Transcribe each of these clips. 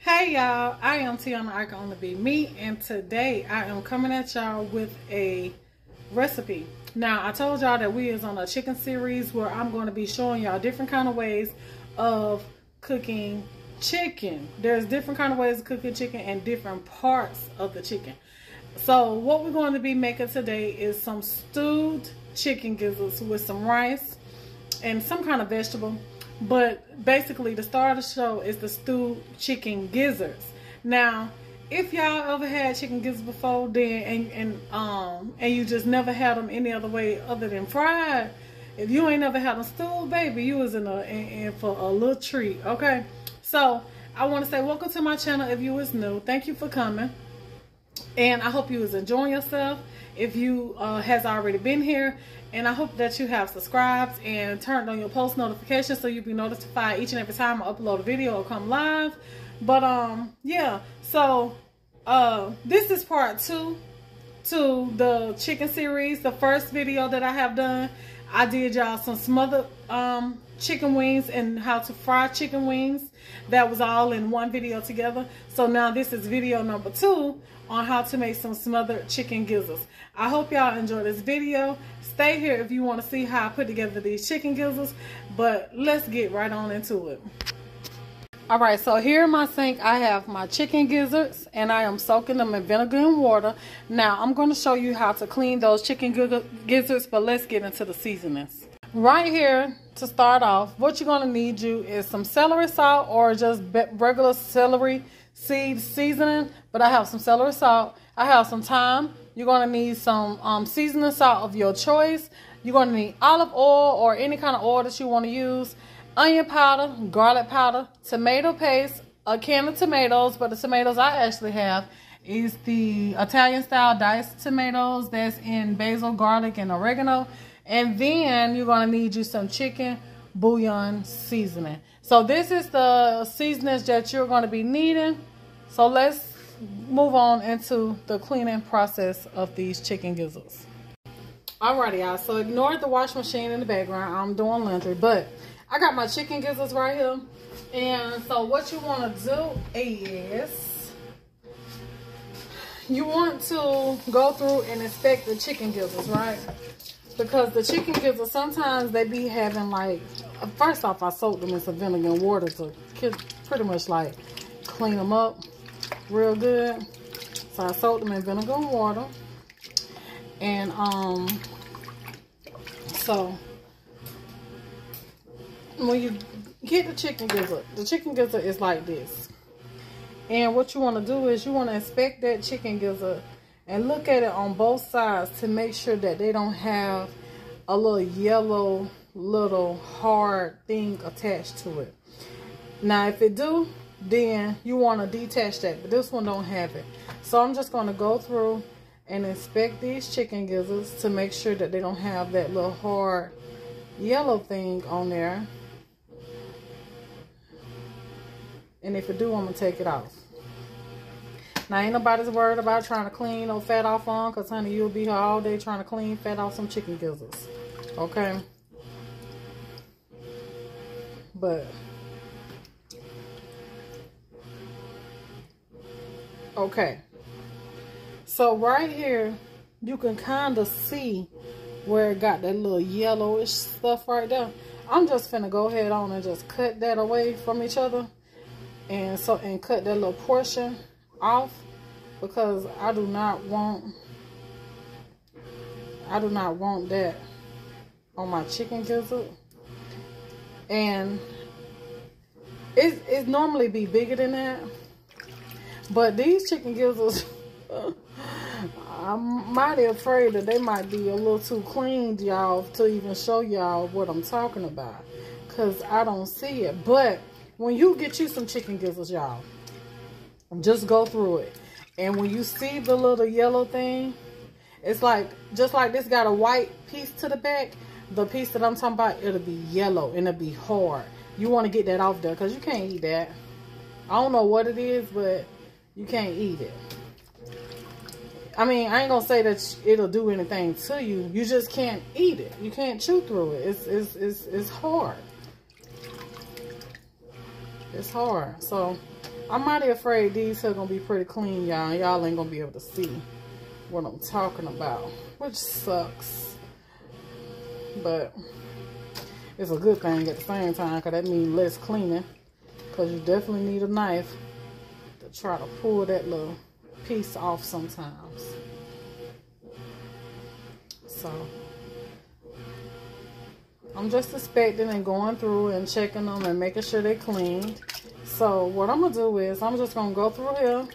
Hey y'all, I am Tiana, I Can Only Be Me, and today I am coming at y'all with a recipe. Now, I told y'all that we is on a chicken series where I'm going to be showing y'all different kind of ways of cooking chicken. There's different kind of ways of cooking chicken and different parts of the chicken. So what we're going to be making today is some stewed chicken gizzards with some rice and some kind of vegetable. But basically, the star of the show is the stewed chicken gizzards. Now, if y'all ever had chicken gizzards before, then and you just never had them any other way other than fried, if you ain't never had them stewed, baby, you was in for a little treat. Okay, so I want to say welcome to my channel. If you was new, thank you for coming, and I hope you was enjoying yourself. If you has already been here, and I hope that you have subscribed and turned on your post notifications so you'll be notified each and every time I upload a video or come live. But yeah, so this is part 2 to the chicken series. The first video that I have done, I did y'all some smothered chicken wings and how to fry chicken wings. That was all in one video together. So now this is video number 2 on how to make some smothered chicken gizzards. I hope y'all enjoy this video. Stay here if you want to see how I put together these chicken gizzards, but let's get right on into it. Alright, so here in my sink I have my chicken gizzards and I am soaking them in vinegar and water. Now I'm going to show you how to clean those chicken gizzards, but let's get into the seasonings. Right here, to start off, what you're going to need is some celery salt or just regular celery seed seasoning, but I have some celery salt. I have some thyme. You're going to need some seasoning salt of your choice. You're going to need olive oil or any kind of oil that you want to use, onion powder, garlic powder, tomato paste, a can of tomatoes, but the tomatoes I actually have is the Italian style diced tomatoes that's in basil, garlic, and oregano. And then you're going to need you some chicken bouillon seasoning. So this is the seasonings that you're going to be needing. So let's move on into the cleaning process of these chicken gizzards. Alrighty, y'all. So ignore the wash machine in the background. I'm doing laundry, but I got my chicken gizzards right here. And so what you want to do is you want to go through and inspect the chicken gizzards, right? Because the chicken gizzards, sometimes they be having like, first off, I soaked them in some vinegar and water to pretty much like clean them up real good. So I soaked them in vinegar and water. And so when you get the chicken gizzard is like this. And what you want to do is you want to inspect that chicken gizzard and look at it on both sides to make sure that they don't have a little yellow, little hard thing attached to it. Now, if it do, then you want to detach that, but this one don't have it. So I'm just going to go through and inspect these chicken gizzards to make sure that they don't have that little hard yellow thing on there. And if it do, I'm going to take it off. Now, ain't nobody's worried about trying to clean no fat off on, because, honey, you'll be here all day trying to clean fat off some chicken gizzards. Okay? But, okay. So, right here, you can kind of see where it got that little yellowish stuff right there. I'm just finna go ahead on and just cut that away from each other. And cut that little portion off, because I do not want that on my chicken gizzard. And it normally be bigger than that, but these chicken gizzards I'm mighty afraid that they might be a little too clean, y'all, to even show y'all what I'm talking about, because I don't see it. But when you get you some chicken gizzards, y'all, just go through it. And when you see the little yellow thing, it's like, just like this got a white piece to the back, the piece that I'm talking about, it'll be yellow and it'll be hard. You want to get that off there, because you can't eat that. I don't know what it is, but you can't eat it. I mean, I ain't going to say that it'll do anything to you. You just can't eat it. You can't chew through it. It's hard. It's hard. So I'm mighty afraid these are gonna be pretty clean, y'all. Y'all ain't gonna be able to see what I'm talking about, which sucks. But it's a good thing at the same time, because that means less cleaning. Because you definitely need a knife to try to pull that little piece off sometimes. So I'm just inspecting and going through and checking them and making sure they're cleaned. So what I'm gonna do is I'm just gonna go through here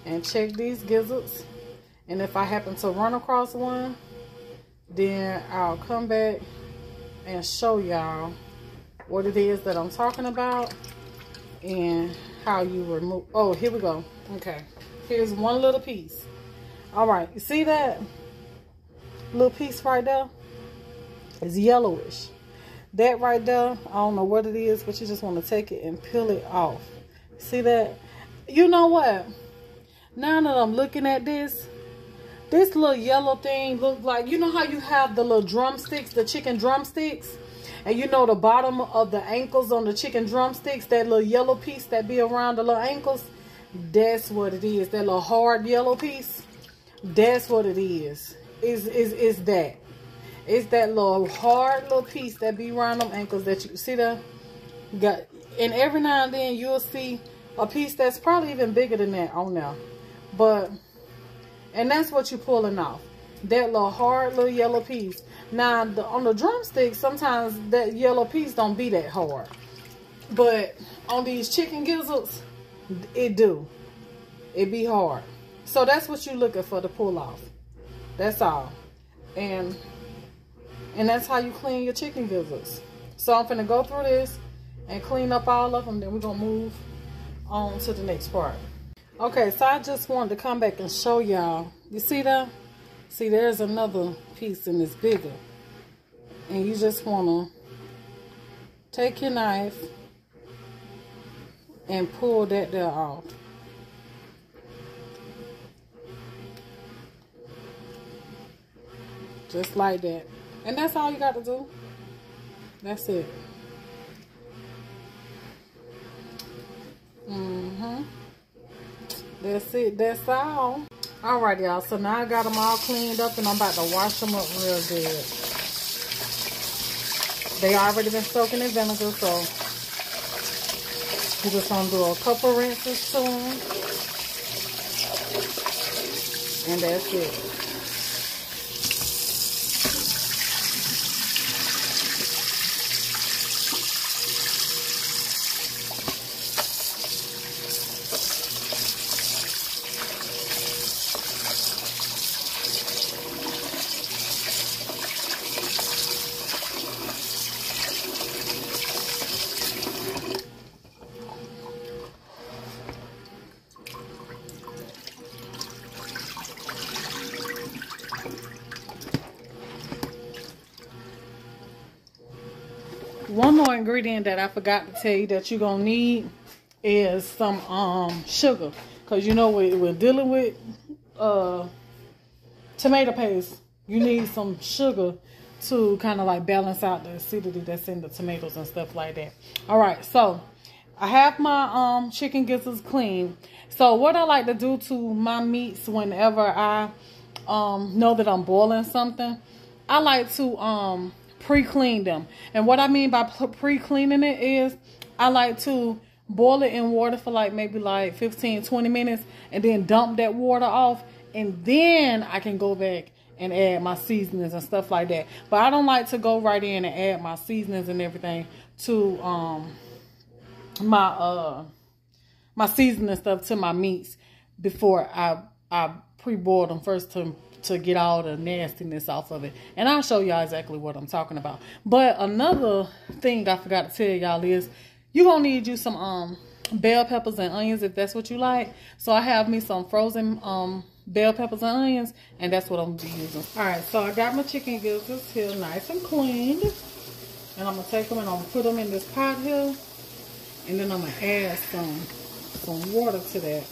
and check these gizzards, and if I happen to run across one, then I'll come back and show y'all what it is that I'm talking about and how you remove. Oh, here we go. Okay, here's one little piece. All right, you see that little piece right there? It's yellowish. That right there, I don't know what it is, but you just want to take it and peel it off. See that? You know what? Now that I'm looking at this little yellow thing look like, you know how you have the little drumsticks, the chicken drumsticks? And you know the bottom of the ankles on the chicken drumsticks, that little yellow piece that be around the little ankles? That's what it is. That little hard yellow piece. That's what it is. Is that. It's that little hard little piece that be around them ankles that you see there. Got, and every now and then you'll see a piece that's probably even bigger than that on there. But, and that's what you're pulling off. That little hard little yellow piece. Now, on the drumstick, sometimes that yellow piece don't be that hard. But on these chicken gizzards, it do. It be hard. So that's what you're looking for to pull off. That's all. And that's how you clean your chicken gizzards. So I'm finna go through this and clean up all of them. Then we're gonna move on to the next part. Okay, so I just wanted to come back and show y'all. You see that? See, there's another piece and it's bigger. And you just wanna take your knife and pull that there off. Just like that. And that's all you got to do. That's it. That's it. That's all. Alright, y'all. So now I got them all cleaned up and I'm about to wash them up real good. They already been soaking in vinegar, so we're just going to do a couple rinses to them. And that's it. One more ingredient that I forgot to tell you that you're going to need is some sugar. Because you know we're dealing with tomato paste. You need some sugar to kind of like balance out the acidity that's in the tomatoes and stuff like that. Alright, so I have my chicken gizzards clean. So what I like to do to my meats whenever I know that I'm boiling something, I like to pre-clean them. And what I mean by pre-cleaning it is I like to boil it in water for like maybe like 15-20 minutes and then dump that water off, and then I can go back and add my seasonings and stuff like that. But I don't like to go right in and add my seasonings and everything to my seasoning stuff to my meats before I pre-boil them first to get all the nastiness off of it. And I'll show y'all exactly what I'm talking about. But another thing I forgot to tell y'all is you're gonna need you some bell peppers and onions if that's what you like. So I have me some frozen bell peppers and onions, and that's what I'm gonna be using. Alright, so I got my chicken gizzards here nice and cleaned. And I'm gonna take them and I'm gonna put them in this pot here. And then I'm gonna add some water to that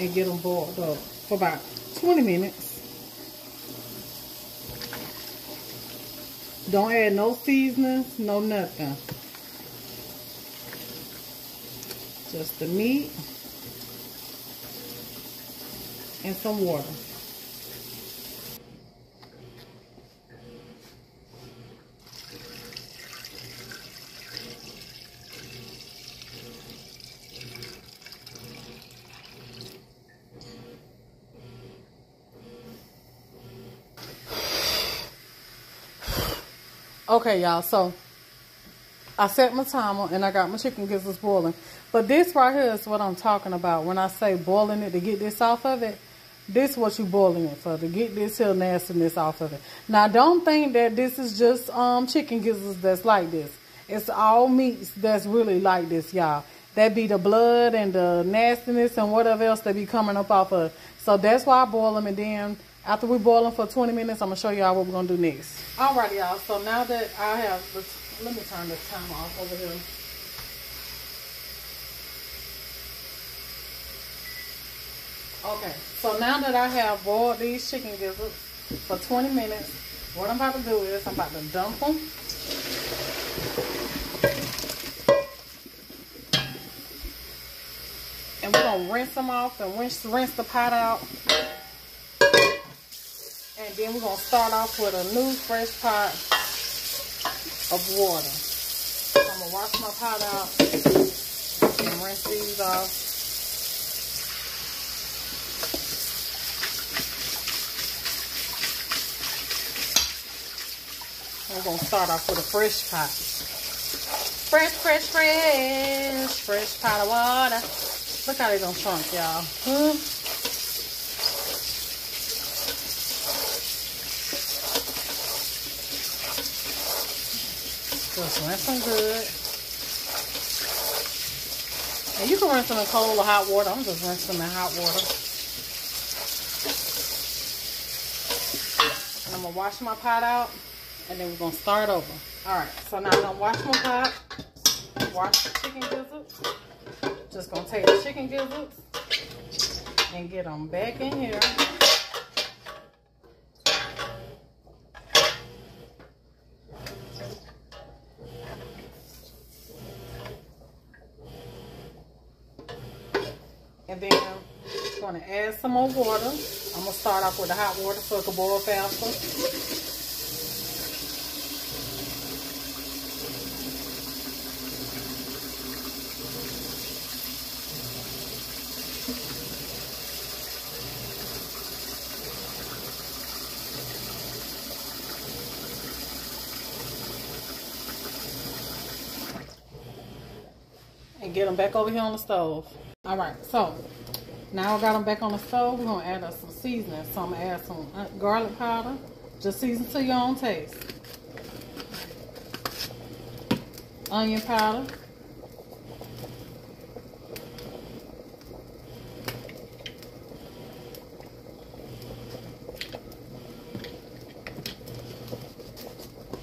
and get them boiled up for about 20 minutes. Don't add no seasonings, no nothing. Just the meat and some water. Okay, y'all, so I set my timer and I got my chicken gizzards boiling. But this right here is what I'm talking about. When I say boiling it to get this off of it, this is what you boiling it for, to get this here nastiness off of it. Now, don't think that this is just chicken gizzards that's like this. It's all meats that's really like this, y'all. That be the blood and the nastiness and whatever else that be coming up off of it. So that's why I boil them, and then after we boil them for 20 minutes, I'm going to show y'all what we're going to do next. Alright, y'all. So now that I have, let me turn this timer off over here. Okay, so now that I have boiled these chicken gizzards for 20 minutes, what I'm about to do is I'm about to dump them. And we're going to rinse them off and rinse the pot out. And then we're going to start off with a new fresh pot of water. So I'm going to wash my pot out and rinse these off. We're going to start off with a fresh pot. Fresh pot of water. Look how they done shrunk, y'all. Just rinse them good. And you can rinse them in cold or hot water. I'm just rinsing them in hot water. And I'm going to wash my pot out. And then we're going to start over. Alright, so now I'm going to wash my pot. Wash the chicken gizzards. Just going to take the chicken gizzards and get them back in here. And then I'm going to add some more water. I'm going to start off with the hot water so it can boil faster. And get them back over here on the stove. Alright, so now I got them back on the stove. We're going to add us some seasoning. So I'm going to add some garlic powder. Just season to your own taste. Onion powder.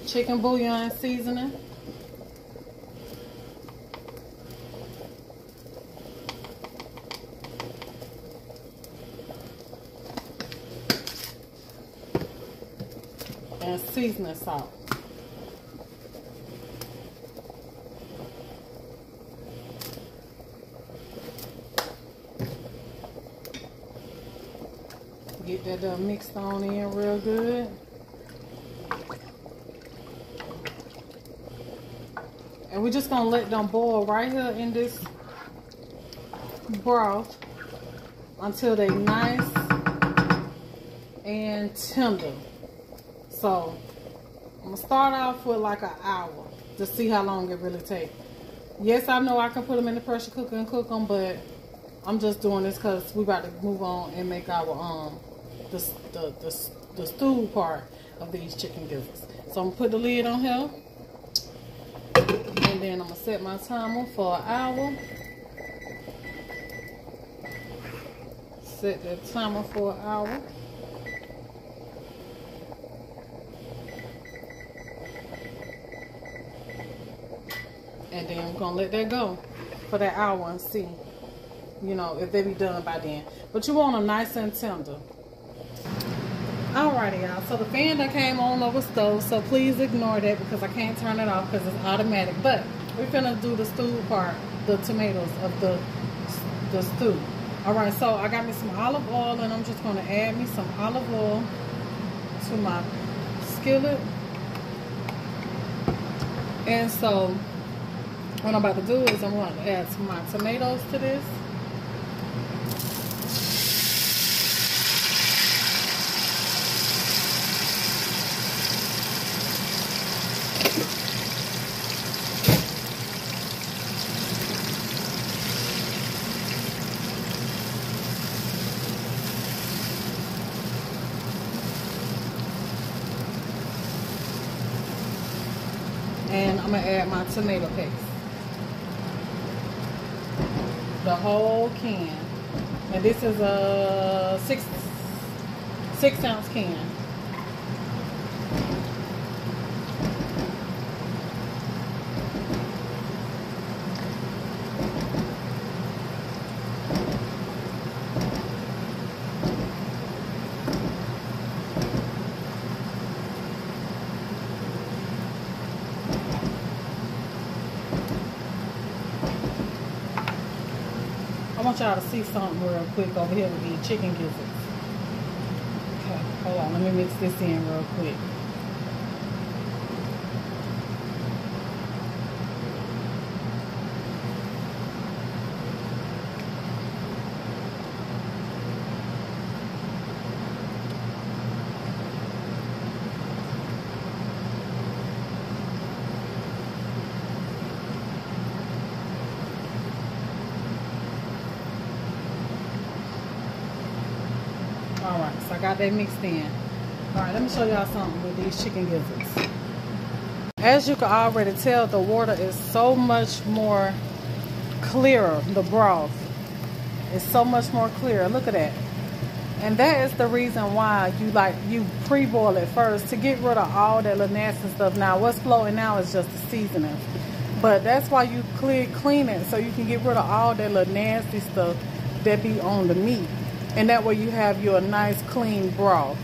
Chicken bouillon seasoning. And seasoning salt. Get that mixed on in real good. And we're just gonna let them boil right here in this broth until they nice and tender. So I'm gonna start off with like an hour to see how long it really takes. Yes, I know I can put them in the pressure cooker and cook them, but I'm just doing this because we about to move on and make our the stew part of these chicken gizzards. So I'm gonna put the lid on here, and then I'm gonna set my timer for an hour. Set the timer for an hour. And then I'm gonna let that go for that hour and see, you know, if they be done by then. But you want them nice and tender. Alrighty, y'all. So the fan that came on over stove, so please ignore that because I can't turn it off because it's automatic. But we're finna do the stew part. the tomatoes of the stew. Alright, so I got me some olive oil, and I'm just going to add me some olive oil to my skillet. And so what I'm about to do is I'm going to add some of my tomatoes to this. And I'm going to add my tomato paste. The whole can. And this is a 6-ounce can. I want y'all to see something real quick over here with these chicken gizzards. Okay, hold on, let me mix this in real quick. Alright, so I got that mixed in. Alright, let me show y'all something with these chicken gizzards. As you can already tell, the water is so much more clearer. The broth is so much more clear. Look at that. And that is the reason why you pre-boil it first, to get rid of all that little nasty stuff. Now what's floating now is just the seasoning. But that's why you clean it, so you can get rid of all that little nasty stuff that be on the meat. And that way you have your nice clean broth.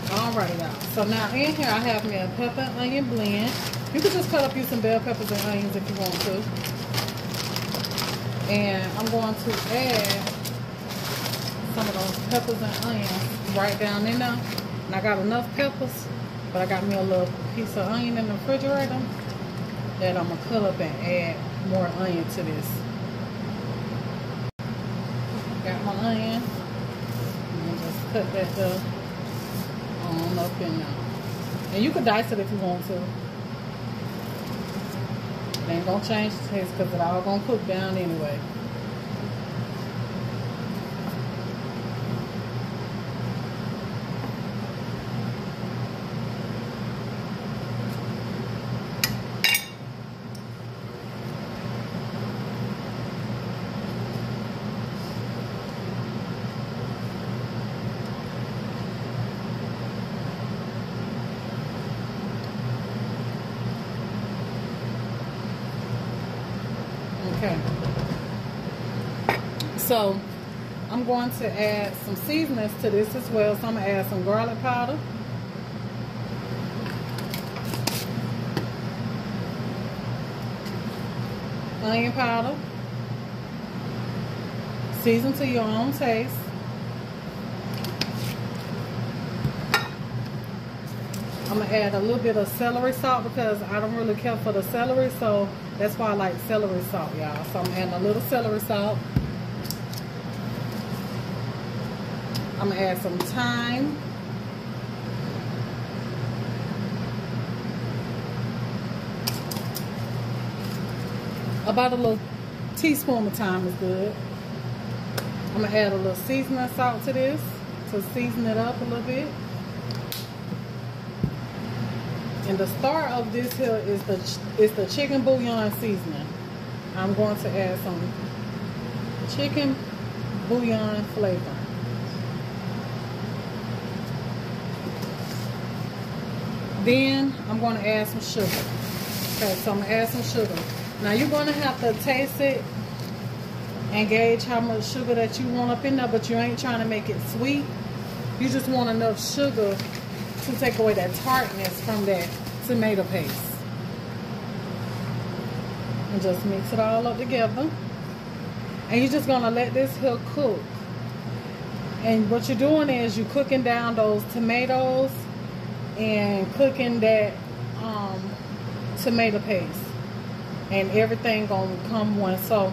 Alright, y'all. So now in here I have me a pepper and onion blend. You can just cut up you some bell peppers and onions if you want to. And I'm going to add some of those peppers and onions right down in there. And I got enough peppers, but I got me a little piece of onion in the refrigerator that I'm going to cut up and add more onion to this. Got my onion, and just cut that on up in there. And you can dice it if you want to. It ain't gonna change the taste because it all gonna cook down anyway. Okay, so I'm going to add some seasonings to this as well. So I'm going to add some garlic powder, onion powder, season to your own taste, I'm going to add a little bit of celery salt because I don't really care for the celery, so that's why I like celery salt, y'all. So I'm adding a little celery salt. I'm going to add some thyme. About a little teaspoon of thyme is good. I'm going to add a little seasoning salt to this to season it up a little bit. And the star of this here is the chicken bouillon seasoning. I'm going to add some chicken bouillon flavor. Then I'm going to add some sugar. Okay, so I'm going to add some sugar. Now you're going to have to taste it and gauge how much sugar that you want up in there, but you ain't trying to make it sweet. You just want enough sugar to take away that tartness from that tomato paste. And just mix it all up together. And you're just gonna let this here cook. And what you're doing is you're cooking down those tomatoes and cooking that tomato paste. And everything gonna come one. So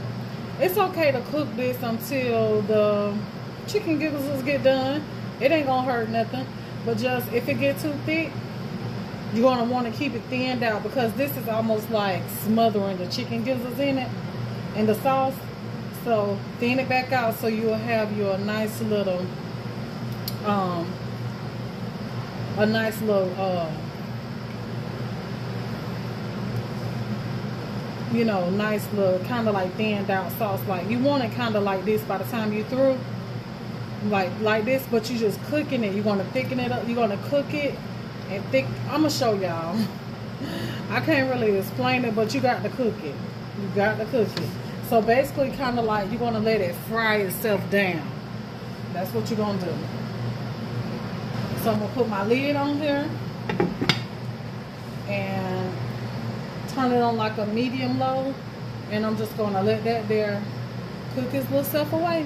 it's okay to cook this until the chicken gizzards get done. It ain't gonna hurt nothing. But just if it get too thick, you're gonna want to keep it thinned out, because this is almost like smothering the chicken gizzards in it and the sauce. So thin it back out so you'll have your nice little you know, nice little kind of like thinned out sauce. Like you want it kind of like this by the time you're through, like this, but you just cooking it. You're gonna thicken it up. You're gonna cook it and thick. I'm gonna show y'all. I can't really explain it, but you got to cook it. You got to cook it. So basically, kind of like you're gonna let it fry itself down. That's what you're gonna do. So I'm gonna put my lid on here and turn it on like a medium low, and I'm just gonna let that there cook its little self away.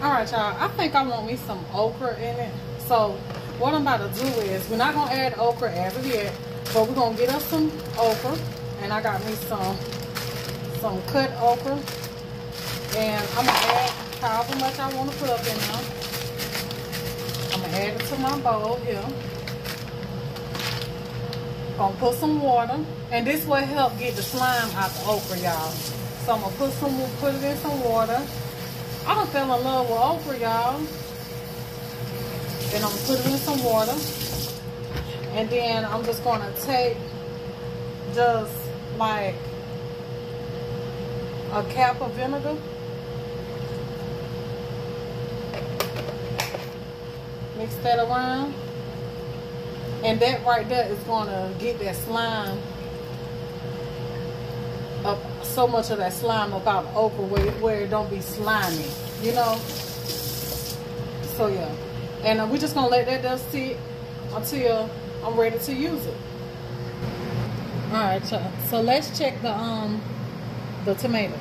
Alright y'all, I think I want me some okra in it. So what I'm about to do is, we're not gonna add okra as of yet, but we're gonna get us some okra, and I got me some cut okra, and I'm gonna add however much I want to put up in there. I'm gonna add it to my bowl here. Gonna put some water, and this will help get the slime out the okra, y'all. So I'm gonna put it in some water. I done fell in love with okra, y'all. Then I'm gonna put it in some water, and then I'm just gonna take just like a cap of vinegar. Mix that around. And that right there is gonna get that slime up, so much of that slime about the okra where it don't be slimy, you know? So yeah. And we're just gonna let that just sit until I'm ready to use it. Alright, y'all. So let's check the tomatoes.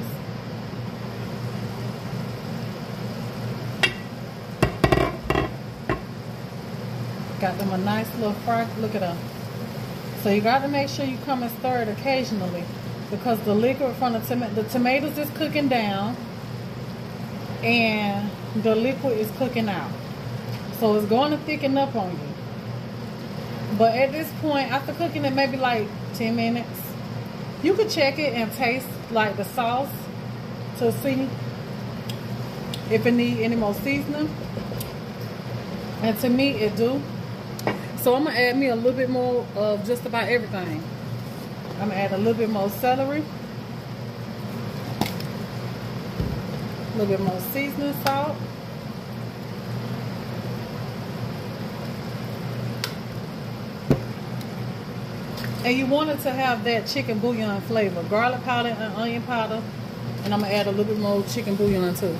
Got them a nice little fry. Look at them. So you got to make sure you come and stir it occasionally, because the liquid from the tomatoes is cooking down and the liquid is cooking out. So it's going to thicken up on you. But at this point, after cooking it maybe like 10 minutes, you could check it and taste like the sauce to see if it need any more seasoning. And to me, it do. So I'm going to add me a little bit more of just about everything. I'm going to add a little bit more celery. A little bit more seasoning salt. And you want it to have that chicken bouillon flavor. Garlic powder and onion powder. And I'm going to add a little bit more chicken bouillon too.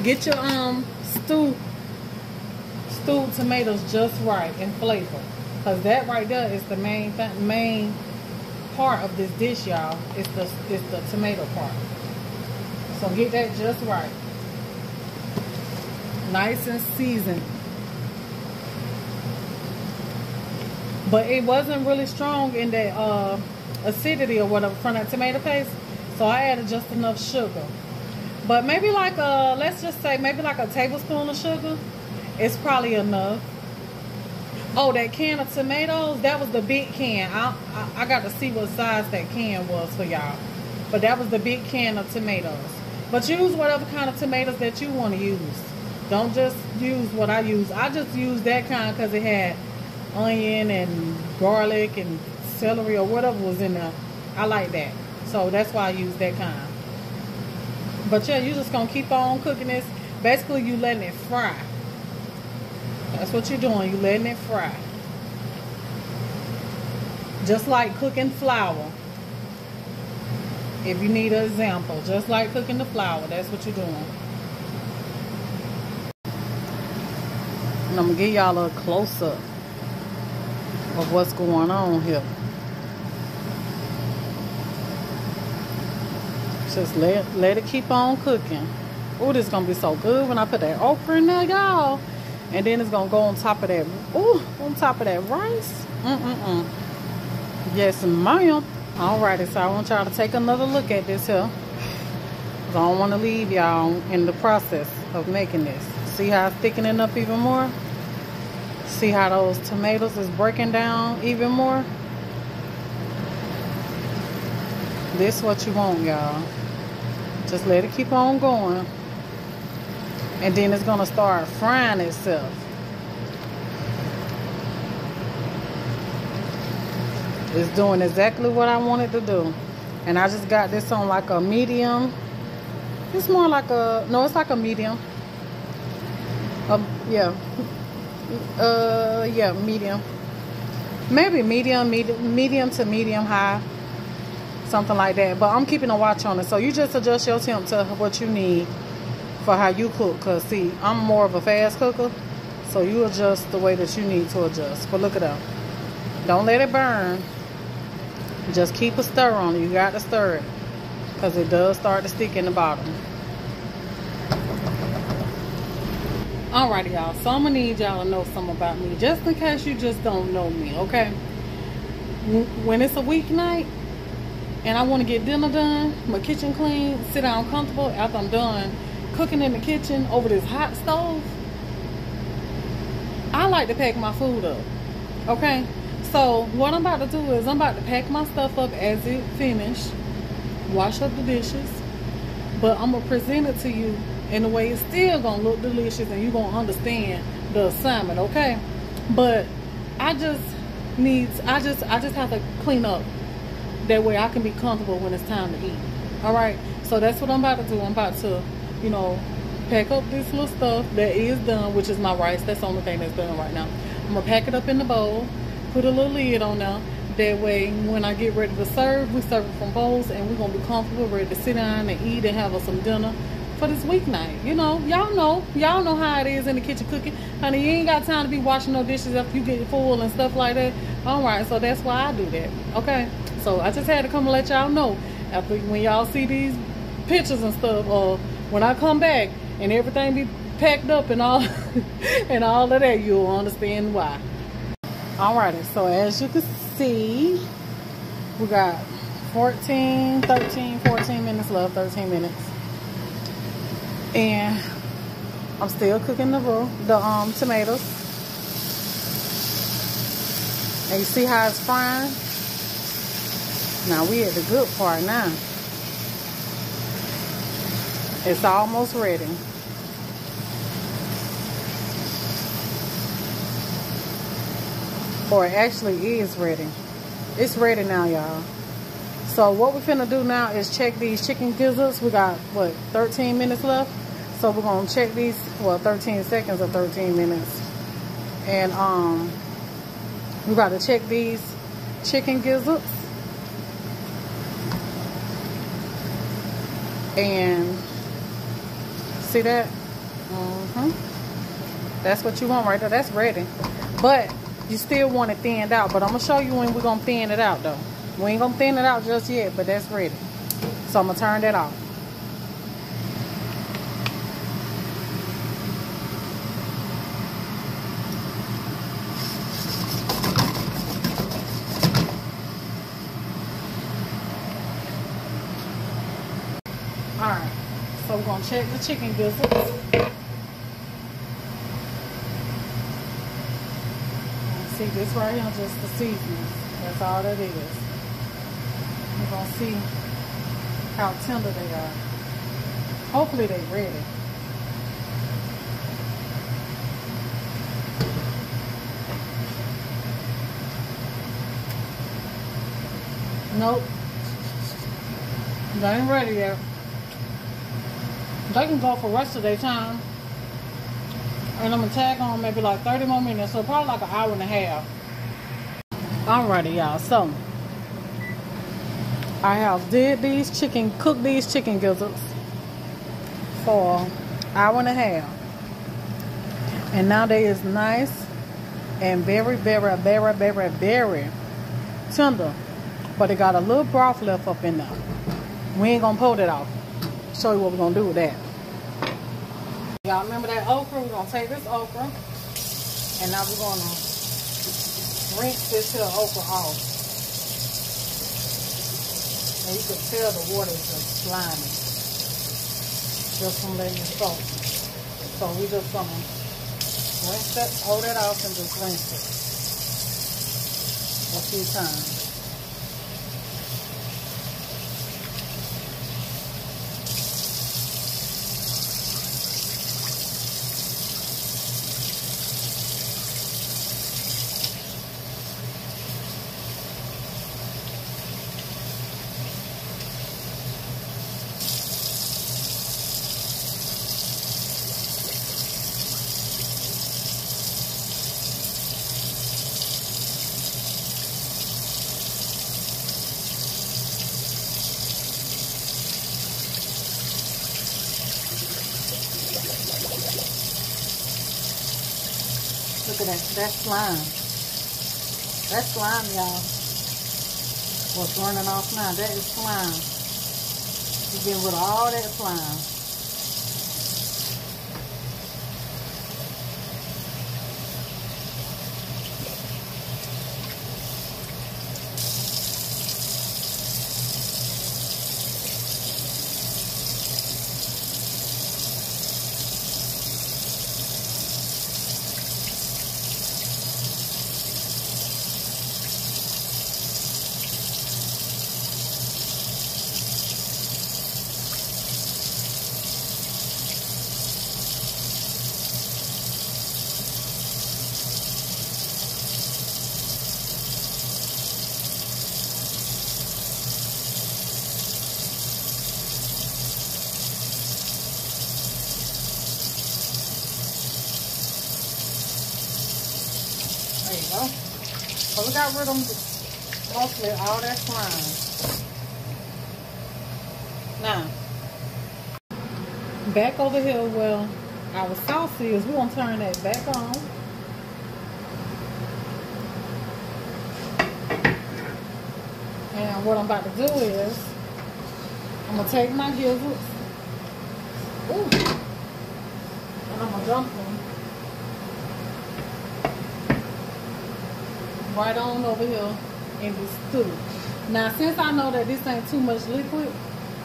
Get your stewed tomatoes just right in flavor, because that right there is the main part of this dish, y'all. It's the tomato part. So get that just right, nice and seasoned. But it wasn't really strong in that acidity or whatever from that tomato paste, so I added just enough sugar. But maybe like let's just say maybe like a tablespoon of sugar is probably enough. Oh, that can of tomatoes, that was the big can. I got to see what size that can was for y'all. But that was the big can of tomatoes. But use whatever kind of tomatoes that you want to use. Don't just use what I use. I just used that kind because it had onion and garlic and celery or whatever was in there. I like that. So that's why I use that kind. But yeah, you're just gonna keep on cooking this. Basically, you letting it fry. That's what you're doing. You letting it fry. Just like cooking flour. If you need an example, just like cooking the flour, that's what you're doing. And I'm gonna give y'all a close up. of what's going on here. Just let it keep on cooking. Oh, this is gonna be so good when I put that okra in there, y'all. And then it's gonna go on top of that. Oh, on top of that rice. Yes, ma'am. Alrighty, so I want y'all to take another look at this here. I don't want to leave y'all in the process of making this. See how it's thickening up even more? See how those tomatoes is breaking down even more? This is what you want, y'all. Just let it keep on going. And then it's going to start frying itself. It's doing exactly what I wanted to do. And I just got this on like a medium. It's more like a, no, it's like a medium. Yeah, medium. Maybe medium to medium high. Something like that. But I'm keeping a watch on it. So you just adjust your temp to what you need for how you cook. Because see, I'm more of a fast cooker. So you adjust the way that you need to adjust. But look at that. Don't let it burn. Just keep a stir on it. You got to stir it. Because it does start to stick in the bottom. Alrighty, y'all. So I'm going to need y'all to know something about me. Just in case you just don't know me, okay? When it's a weeknight, and I want to get dinner done, my kitchen clean, sit down comfortable after I'm done cooking in the kitchen over this hot stove, I like to pack my food up, okay? So what I'm about to do is I'm about to pack my stuff up as it finished, wash up the dishes, but I'm going to present it to you in a way it's still going to look delicious and you're going to understand the assignment, okay? But I just have to clean up. That way I can be comfortable when it's time to eat. Alright, so that's what I'm about to do. I'm about to, you know, pack up this little stuff that is done, which is my rice. That's the only thing that's done right now. I'm going to pack it up in the bowl, put a little lid on there. That way when I get ready to serve, we serve it from bowls and we're going to be comfortable, ready to sit down and eat and have us some dinner for this weeknight. You know, y'all know how it is in the kitchen cooking. Honey, you ain't got time to be washing no dishes after you get full and stuff like that. Alright, so that's why I do that. Okay? So I just had to come and let y'all know after when y'all see these pictures and stuff, or when I come back and everything be packed up and all and all of that, you'll understand why. Alrighty, so as you can see, we got 14 minutes left, 13 minutes. And I'm still cooking the tomatoes. And you see how it's frying? Now we at the good part now. It's almost ready. Or it actually is ready. It's ready now, y'all. So what we're finna do now is check these chicken gizzards. We got, what, 13 minutes left? So we're gonna check these, well, 13 seconds or 13 minutes. And we got to check these chicken gizzards. And see that? That's what you want right there. That's ready. But you still want it thinned out. But I'm going to show you when we're going to thin it out, though. We ain't going to thin it out just yet, but that's ready. So I'm going to turn that off. Alright, so we're going to check the chicken gizzards. See, this right here is just the seasonings. That's all that is. We're going to see how tender they are. Hopefully they're ready. Nope. They ain't ready yet. They can go for the rest of their time. And I'm going to tag on maybe like 30 more minutes. So probably like an hour and a half. Alrighty, y'all. So, I have cooked these chicken gizzards for an hour and a half. And now they is nice and very, very, very, very, very tender. But it got a little broth left up in there. We ain't gonna pull that off. Show you what we're gonna do with that. Y'all remember that okra? We're gonna take this okra, and now we're gonna rinse this here okra off. And you can tell the water is just slimy, just from letting it soak. So we just gonna rinse that, hold it off, and just rinse it a few times. Look at that. That's slime. That's slime, y'all. What's running off now? That is slime. You get rid of all that slime. There you go. So we got rid of mostly all that slime. Now, back over here where our sauce is, we're going to turn that back on. And what I'm about to do is, I'm going to take my gizzards. Ooh. And I'm going to dump them right on over here in this stew. Now, since I know that this ain't too much liquid,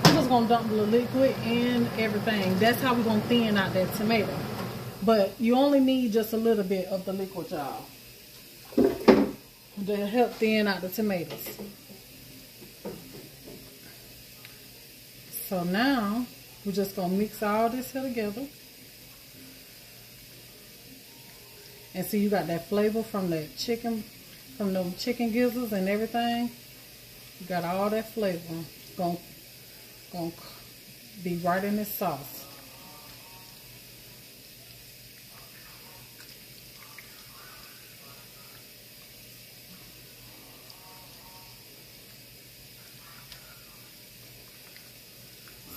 I'm just gonna dump the liquid and everything. That's how we're gonna thin out that tomato. But you only need just a little bit of the liquid, y'all, to help thin out the tomatoes. So now we're just gonna mix all this here together. And see, you got that flavor from the chicken, from the chicken gizzards and everything. You got all that flavor gonna be right in this sauce.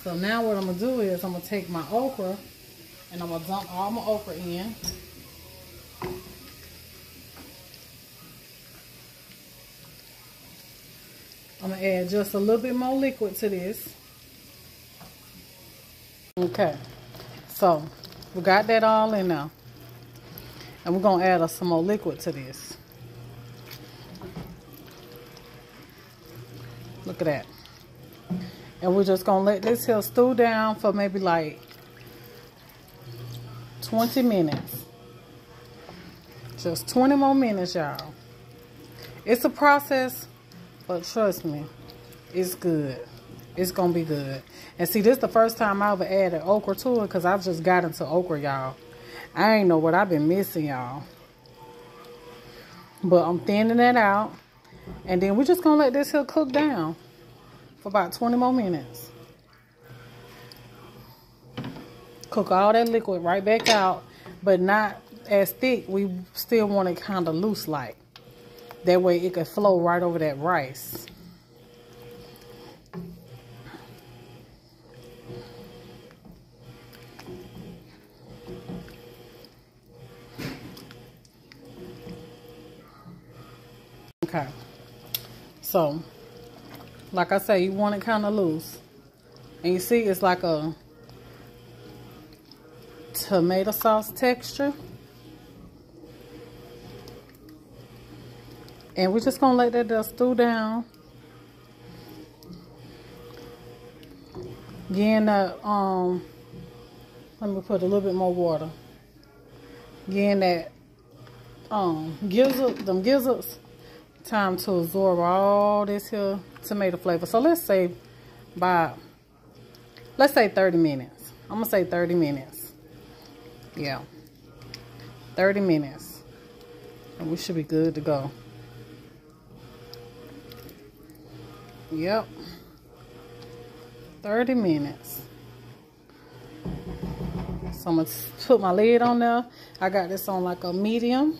So now what I'm gonna do is I'm gonna take my okra and I'm gonna dump all my okra in. I'm going to add just a little bit more liquid to this. Okay, so we got that all in now. And we're going to add some more liquid to this. Look at that. And we're just going to let this here stew down for maybe like 20 minutes. Just 20 more minutes, y'all. It's a process. But trust me, it's good. It's going to be good. And see, this is the first time I ever added okra to it because I've just got into okra, y'all. I ain't know what I've been missing, y'all. But I'm thinning that out. And then we're just going to let this here cook down for about 20 more minutes. Cook all that liquid right back out, but not as thick. We still want it kind of loose like. That way it could flow right over that rice. Okay. So, like I say, you want it kind of loose. And you see it's like a tomato sauce texture. And we're just gonna let that just stew down. Getting that, let me put a little bit more water. Getting that, gizzards, time to absorb all this here tomato flavor. So let's say 30 minutes. I'm gonna say 30 minutes. Yeah, 30 minutes. And we should be good to go. Yep. 30 minutes. So I'm gonna put my lid on there. I got this on like a medium.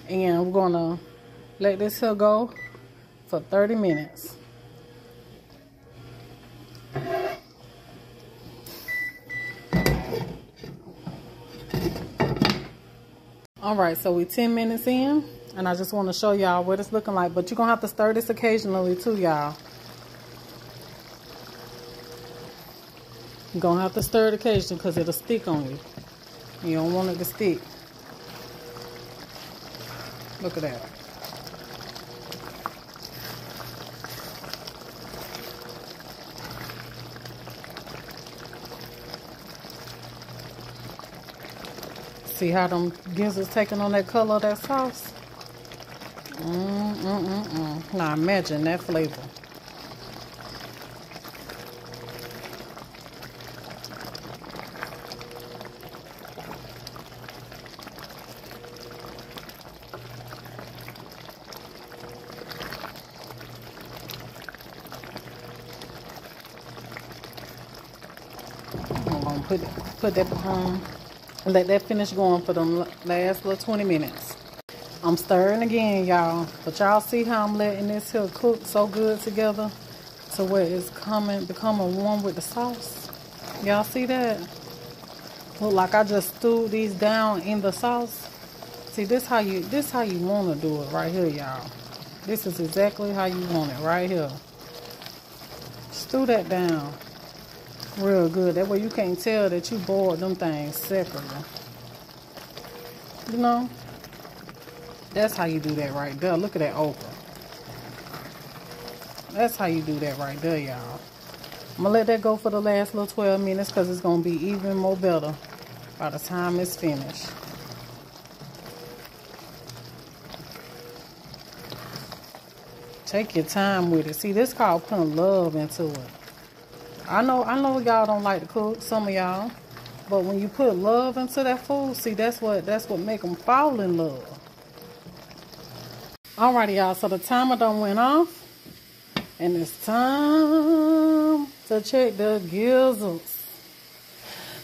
And we're gonna let this here go for 30 minutes. Alright, so we're 10 minutes in. And I just want to show y'all what it's looking like. But you're going to have to stir this occasionally too, y'all. You're going to have to stir it occasionally because it'll stick on you. You don't want it to stick. Look at that. See how them gizzards taking on that color of that sauce? Now imagine that flavor. I'm gonna put that let that finish going for the last little 20 minutes. I'm stirring again, y'all. But y'all see how I'm letting this here cook so good together to where it's becoming warm with the sauce. Y'all see that? Look like I just stewed these down in the sauce. See, this how you want to do it right here, y'all. This is exactly how you want it right here. Stew that down real good. That way you can't tell that you boiled them things separately. You know? That's how you do that right there. Look at that okra. That's how you do that right there, y'all. I'm going to let that go for the last little 12 minutes because it's going to be even more better by the time it's finished. Take your time with it. See, this is called putting love into it. I know y'all don't like to cook, some of y'all. But when you put love into that food, see, that's what make them fall in love. Alrighty, y'all, so the timer done went off. And it's time to check the gizzards.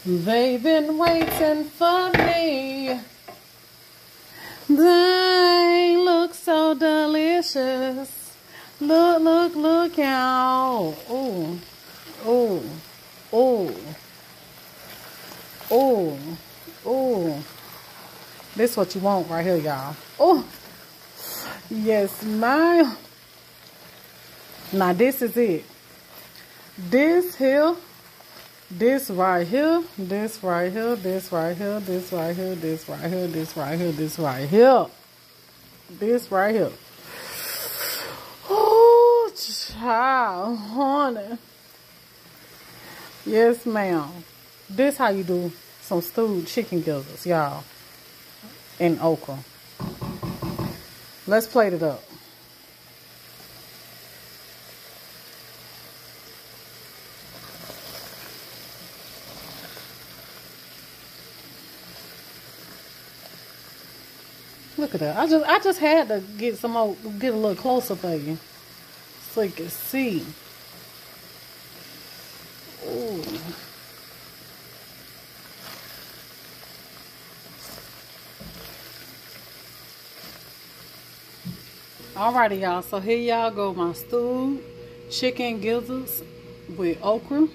They've been waiting for me. They look so delicious. Look, y'all. Ooh, ooh, ooh, ooh, ooh. This is what you want right here, y'all. Oh. Yes, ma'am. Now this is it. This here, this right here, this right here, this right here, this right here, this right here, this right here, this right here, this right here. Oh, child, honey. Yes, ma'am. This how you do some stewed chicken gizzards, y'all, and okra. Let's plate it up. Look at that. I just had to get a little closer for you so you can see. Ooh. Alrighty, y'all, so here y'all go, my stewed chicken gizzards with okra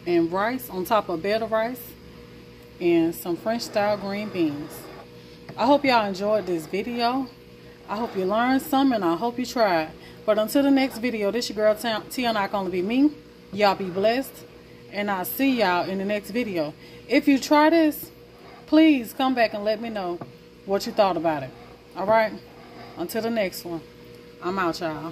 and rice on top of bed of rice and some French style green beans. I hope y'all enjoyed this video. I hope you learned some, and I hope you tried. But until the next video, this your girl T on I Can Only Be Me. Y'all be blessed, and I'll see y'all in the next video. If you try this, please come back and let me know what you thought about it. All right? Until the next one, I'm out, y'all.